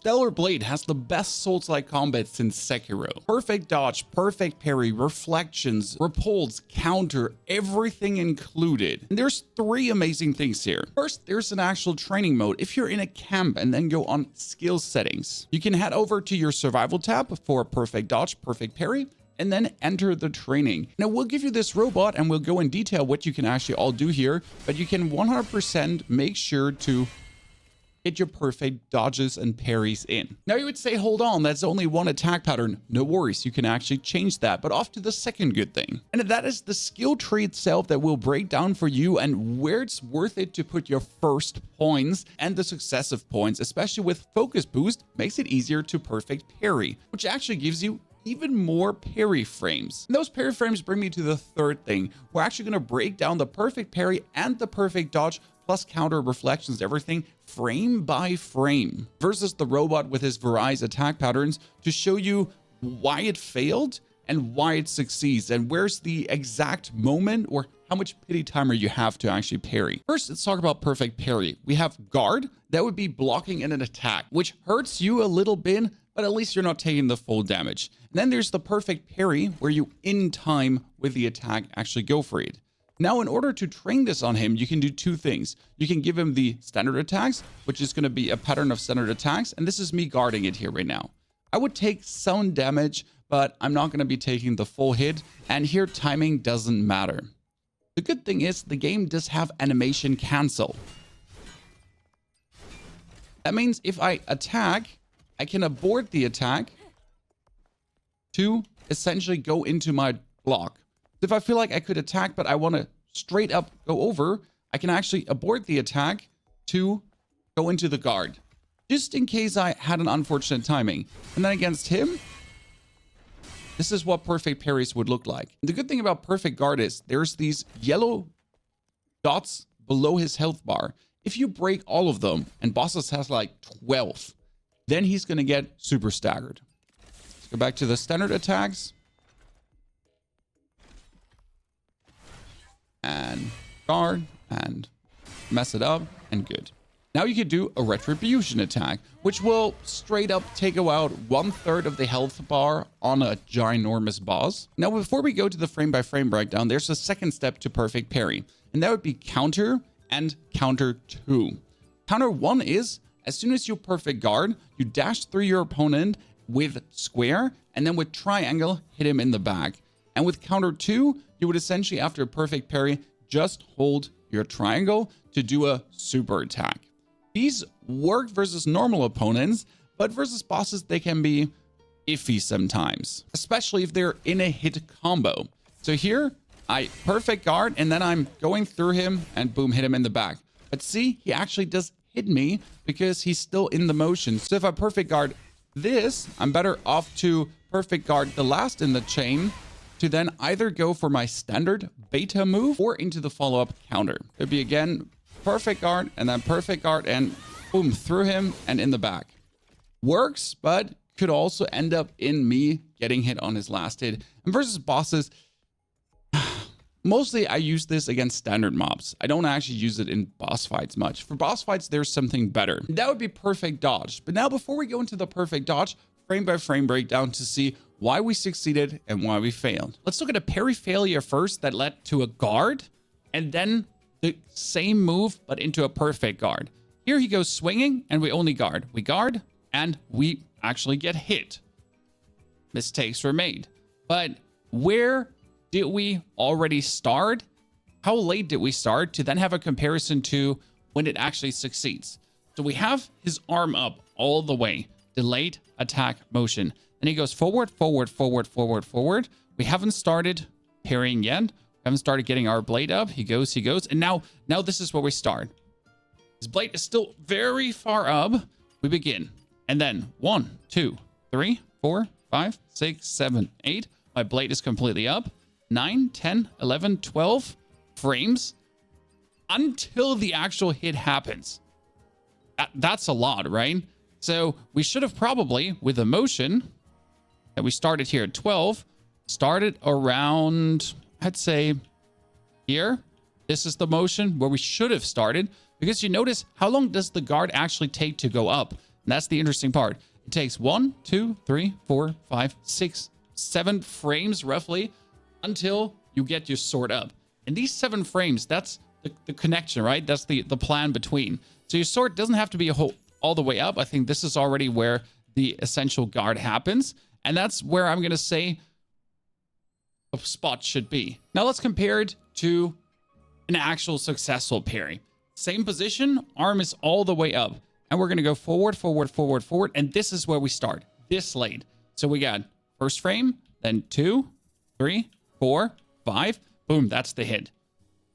Stellar Blade has the best Souls-like combat since Sekiro. Perfect dodge, perfect parry, reflections, repulse, counter, everything included. And there's 3 amazing things here. First, there's an actual training mode. If you're in a camp and then go on skill settings, you can head over to your survival tab for perfect dodge, perfect parry, and then enter the training. Now we'll give you this robot and we'll go in detail what you can actually all do here, but you can 100% make sure to get your perfect dodges and parries in. Now you would say, hold on, that's only one attack pattern. No worries, you can actually change that. But off to the second good thing. And that is the skill tree itself that will break down for you and where it's worth it to put your first points and the successive points, especially with focus boost, makes it easier to perfect parry, which actually gives you even more parry frames. And those parry frames bring me to the third thing. We're actually going to break down the perfect parry and the perfect dodge plus counter, reflections, everything frame by frame versus the robot with his various attack patterns to show you why it failed and why it succeeds and where's the exact moment or how much pity timer you have to actually parry. First, let's talk about perfect parry. We have guard. That would be blocking in an attack, which hurts you a little bit, but at least you're not taking the full damage. And then there's the perfect parry where you in time with the attack actually go for it. Now, in order to train this on him, you can do 2 things. You can give him the standard attacks, which is going to be a pattern of standard attacks. And this is me guarding it here right now. I would take some damage, but I'm not going to be taking the full hit. And here timing doesn't matter. The good thing is the game does have animation cancel. That means if I attack, I can abort the attack to essentially go into my block. If I feel like I could attack, but I want to straight up go over, I can actually abort the attack to go into the guard, just in case I had an unfortunate timing. And then against him, this is what perfect parries would look like. And the good thing about perfect guard is there's these yellow dots below his health bar. If you break all of them, and bosses has like 12, then he's going to get super staggered. Let's go back to the standard attacks. And guard and mess it up and good. Now you could do a retribution attack, which will straight up take out 1/3 of the health bar on a ginormous boss. Now, before we go to the frame by frame breakdown, there's a second step to perfect parry, and that would be counter and counter 2. Counter 1 is as soon as you perfect guard, you dash through your opponent with square and then with triangle, hit him in the back. And with counter 2, you would essentially, after a perfect parry, just hold your triangle to do a super attack. These work versus normal opponents, but versus bosses, they can be iffy sometimes, especially if they're in a hit combo. So here, I perfect guard, and then I'm going through him and boom, hit him in the back. But see, he actually does hit me because he's still in the motion. So if I perfect guard this, I'm better off to perfect guard the last in the chain to then either go for my standard beta move or into the follow-up counter. It'd be again, perfect guard and then perfect guard and boom, through him and in the back. Works, but could also end up in me getting hit on his last hit. And versus bosses, mostly I use this against standard mobs. I don't actually use it in boss fights much. For boss fights, there's something better. That would be perfect dodge. But now before we go into the perfect dodge, frame by frame breakdown to see why we succeeded and why we failed. Let's look at a parry failure first that led to a guard and then the same move, but into a perfect guard. Here he goes swinging and we only guard. We guard and we actually get hit. Mistakes were made. But where did we already start? How late did we start to then have a comparison to when it actually succeeds? So we have his arm up all the way, delayed attack motion. Then he goes forward, forward, forward, forward, forward. We haven't started parrying yet. We haven't started getting our blade up. He goes. And now this is where we start. His blade is still very far up. We begin. And then 1, 2, 3, 4, 5, 6, 7, 8. My blade is completely up. 9, 10, 11, 12 frames until the actual hit happens. That's a lot, right? So we should have probably, with the motion that we started here at 12, started around, I'd say, here. This is the motion where we should have started, because you notice how long does the guard actually take to go up? And that's the interesting part. It takes 1, 2, 3, 4, 5, 6, 7 frames roughly until you get your sword up. And these 7 frames, that's the connection, right? That's the plan between. So your sword doesn't have to be all the way up. I think this is already where the essential guard happens. And that's where I'm going to say a spot should be. Now let's compare it to an actual successful parry. Same position, arm is all the way up. And we're going to go forward, forward, forward, forward. And this is where we start, this lane. So we got first frame, then 2, 3, 4, 5. Boom, that's the hit.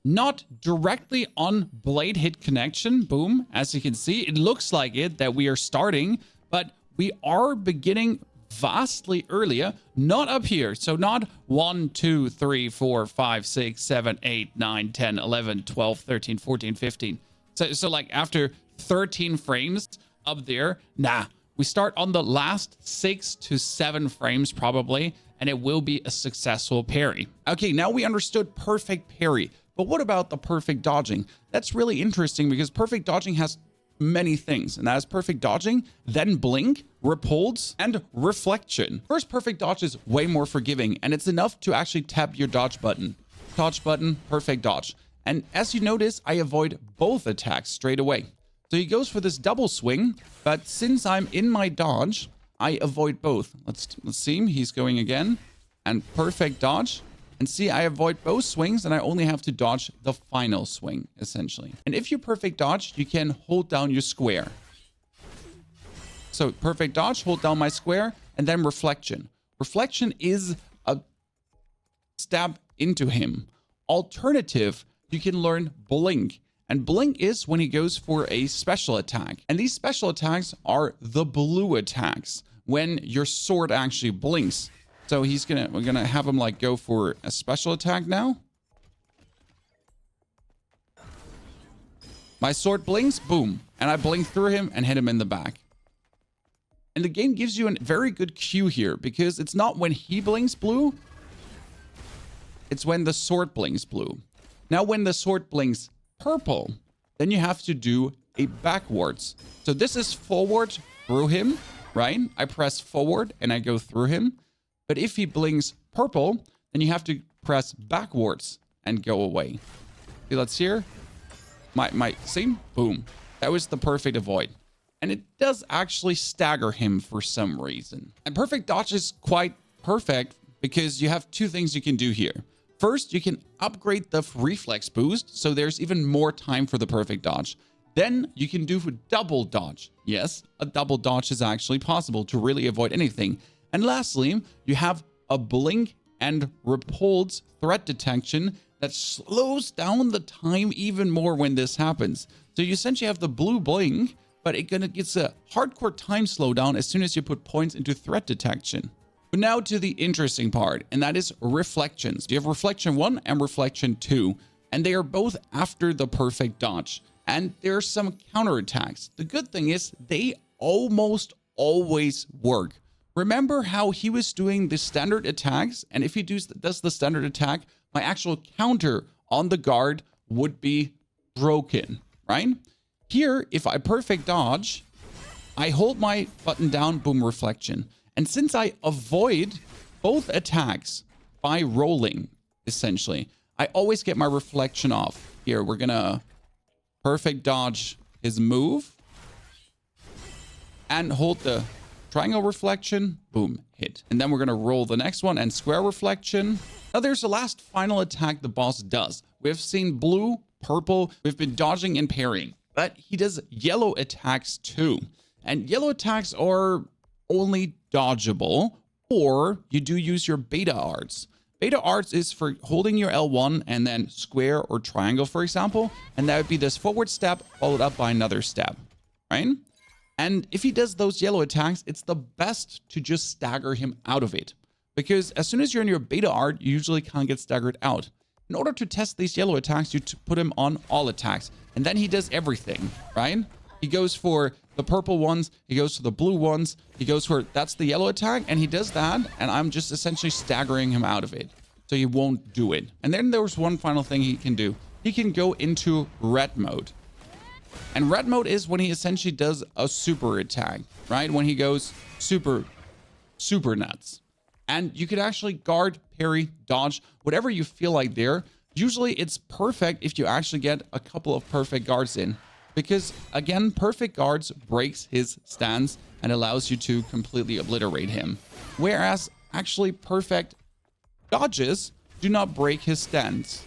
Not directly on blade hit connection. Boom. As you can see, it looks like it that we are starting, but we are beginning vastly earlier, not up here. So not 1, 2, 3, 4, 5, 6, 7, 8, 9, 10, 11, 12, 13, 14, 15. So like after 13 frames up there, nah, we start on the last 6 to 7 frames probably, and it will be a successful parry. Okay, now we understood perfect parry, but what about the perfect dodging? That's really interesting because perfect dodging has many things, and that is perfect dodging, then blink, repulse, and reflection. First, perfect dodge is way more forgiving, and it's enough to actually tap your dodge button. Dodge button, perfect dodge. And as you notice, I avoid both attacks straight away. So he goes for this double swing, but since I'm in my dodge, I avoid both. Let's see, he's going again, and perfect dodge. And see, I avoid both swings, and I only have to dodge the final swing, essentially. And if you perfect dodge, you can hold down your square. So perfect dodge, hold down my square, and then reflection. Reflection is a stab into him. Alternative, you can learn blink. And blink is when he goes for a special attack. And these special attacks are the blue attacks, when your sword actually blinks. So we're gonna have him like go for a special attack now. My sword blinks, boom. And I blink through him and hit him in the back. And the game gives you a very good cue here because it's not when he blinks blue, it's when the sword blinks blue. Now when the sword blinks purple, then you have to do a backwards. So this is forward through him, right? I press forward and I go through him. But if he blinks purple, then you have to press backwards and go away. See, let's hear. See? Boom. That was the perfect avoid. And it does actually stagger him for some reason. And perfect dodge is quite perfect because you have 2 things you can do here. First, you can upgrade the reflex boost, so there's even more time for the perfect dodge. Then you can do double dodge. Yes, a double dodge is actually possible to really avoid anything. And lastly, you have a blink and repulse threat detection that slows down the time even more when this happens. So you essentially have the blue blink, but it's a hardcore time slowdown as soon as you put points into threat detection. But now to the interesting part, and that is reflections. You have reflection 1 and reflection 2, and they are both after the perfect dodge. And there are some counterattacks. The good thing is they almost always work. Remember how he was doing the standard attacks, and if he does the standard attack, my actual counter on the guard would be broken, right? Here, if I perfect dodge, I hold my button down, boom, reflection. And since I avoid both attacks by rolling, essentially, I always get my reflection off. Here, we're gonna perfect dodge his move and hold the triangle reflection, boom, hit. And then we're gonna roll the next one and square reflection. Now there's the last final attack the boss does. We've seen blue, purple, we've been dodging and parrying, but he does yellow attacks too. And yellow attacks are only dodgeable, or you do use your beta arts. Beta arts is for holding your L1 and then square or triangle, for example, and that would be this forward step followed up by another step, right? And if he does those yellow attacks, it's the best to just stagger him out of it. Because as soon as you're in your beta art, you usually can't get staggered out. In order to test these yellow attacks, you put him on all attacks. And then he does everything, right? He goes for the purple ones, he goes for the blue ones, he goes for, that's the yellow attack, and he does that, and I'm just essentially staggering him out of it. So he won't do it. And then there was one final thing he can do. He can go into red mode. And red mode is when he essentially does a super attack, right? When he goes super nuts. And you could actually guard, parry, dodge, whatever you feel like there. Usually it's perfect if you actually get a couple of perfect guards in. Because again, perfect guards breaks his stance and allows you to completely obliterate him. Whereas actually perfect dodges do not break his stance.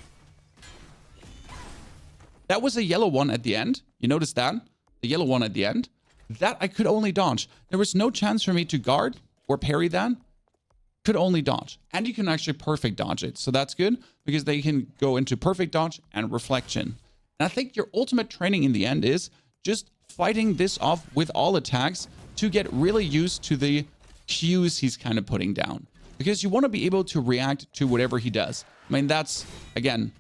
That was a yellow one at the end. You notice that? The yellow one at the end. That I could only dodge. There was no chance for me to guard or parry that. Could only dodge. And you can actually perfect dodge it. So that's good because they can go into perfect dodge and reflection. And I think your ultimate training in the end is just fighting this off with all attacks to get really used to the cues he's kind of putting down. Because you want to be able to react to whatever he does. I mean, that's, again,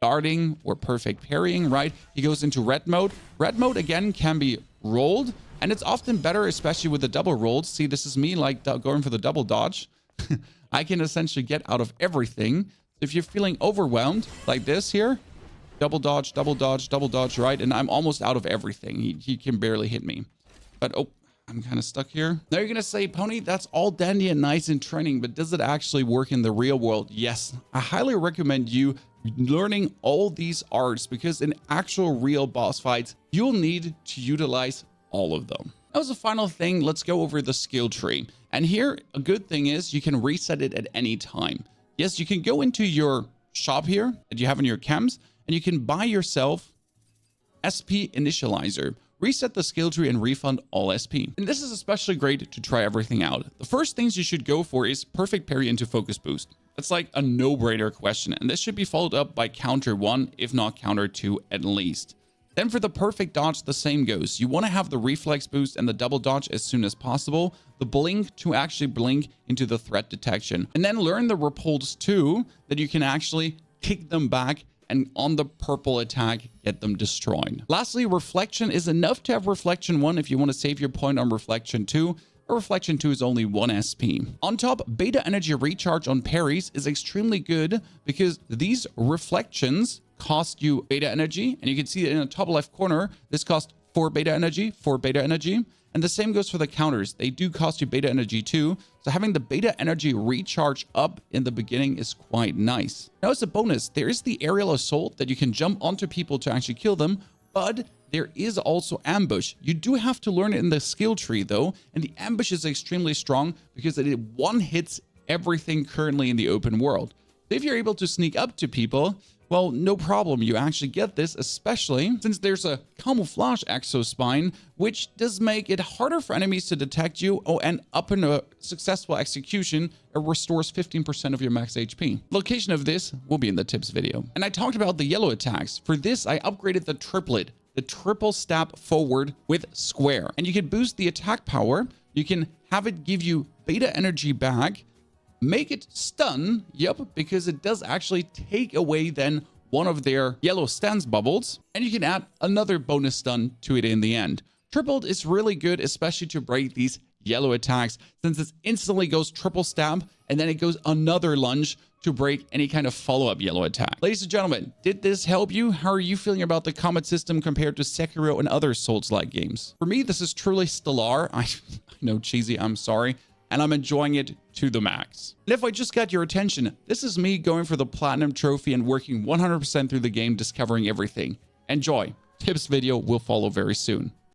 guarding or perfect parrying, right? He goes into red mode. Red mode, again, can be rolled. And it's often better, especially with the double rolls. See, this is me like going for the double dodge. I can essentially get out of everything. If you're feeling overwhelmed like this here, double dodge, right? And I'm almost out of everything. He can barely hit me. But, oh, I'm kind of stuck here. Now you're going to say, Pony, that's all dandy and nice in training, but does it actually work in the real world? Yes. I highly recommend you learning all these arts because in actual real boss fights, you'll need to utilize all of them. That was the final thing. Let's go over the skill tree. And here, a good thing is you can reset it at any time. Yes, you can go into your shop here that you have in your chems, and you can buy yourself SP Initializer. Reset the skill tree and refund all SP. And this is especially great to try everything out. The first things you should go for is perfect parry into focus boost. That's like a no-brainer question, and this should be followed up by counter 1, if not counter 2 at least. Then for the perfect dodge, the same goes. You want to have the reflex boost and the double dodge as soon as possible. The blink to actually blink into the threat detection. And then learn the repulse too, that you can actually kick them back and on the purple attack, get them destroyed. Lastly, reflection is enough to have reflection 1 if you want to save your point on reflection 2. Or reflection 2 is only 1 SP. On top, beta energy recharge on parries is extremely good because these reflections cost you beta energy. And you can see it in the top left corner. This costs 4 beta energy, 4 beta energy. And the same goes for the counters. They do cost you beta energy too. So having the beta energy recharge up in the beginning is quite nice. Now as a bonus, there is the aerial assault that you can jump onto people to actually kill them, but there is also ambush. You do have to learn it in the skill tree though, and the ambush is extremely strong because it one hits everything currently in the open world. So if you're able to sneak up to people, well, no problem. You actually get this, especially since there's a camouflage exospine, which does make it harder for enemies to detect you. Oh, and up in a successful execution, it restores 15% of your max HP. Location of this will be in the tips video. And I talked about the yellow attacks. For this, I upgraded the triplet, the triple stab forward with square. And you can boost the attack power. You can have it give you beta energy back. Make it stun, yep, because it does actually take away then one of their yellow stance bubbles, and you can add another bonus stun to it in the end. Tripled is really good, especially to break these yellow attacks, since it instantly goes triple stab, and then it goes another lunge to break any kind of follow-up yellow attack. Ladies and gentlemen, did this help you? How are you feeling about the combat system compared to Sekiro and other Souls-like games? For me, this is truly stellar. I know, cheesy, I'm sorry. And I'm enjoying it to the max. And if I just got your attention, this is me going for the platinum trophy and working 100% through the game, discovering everything. Enjoy. Tips video will follow very soon.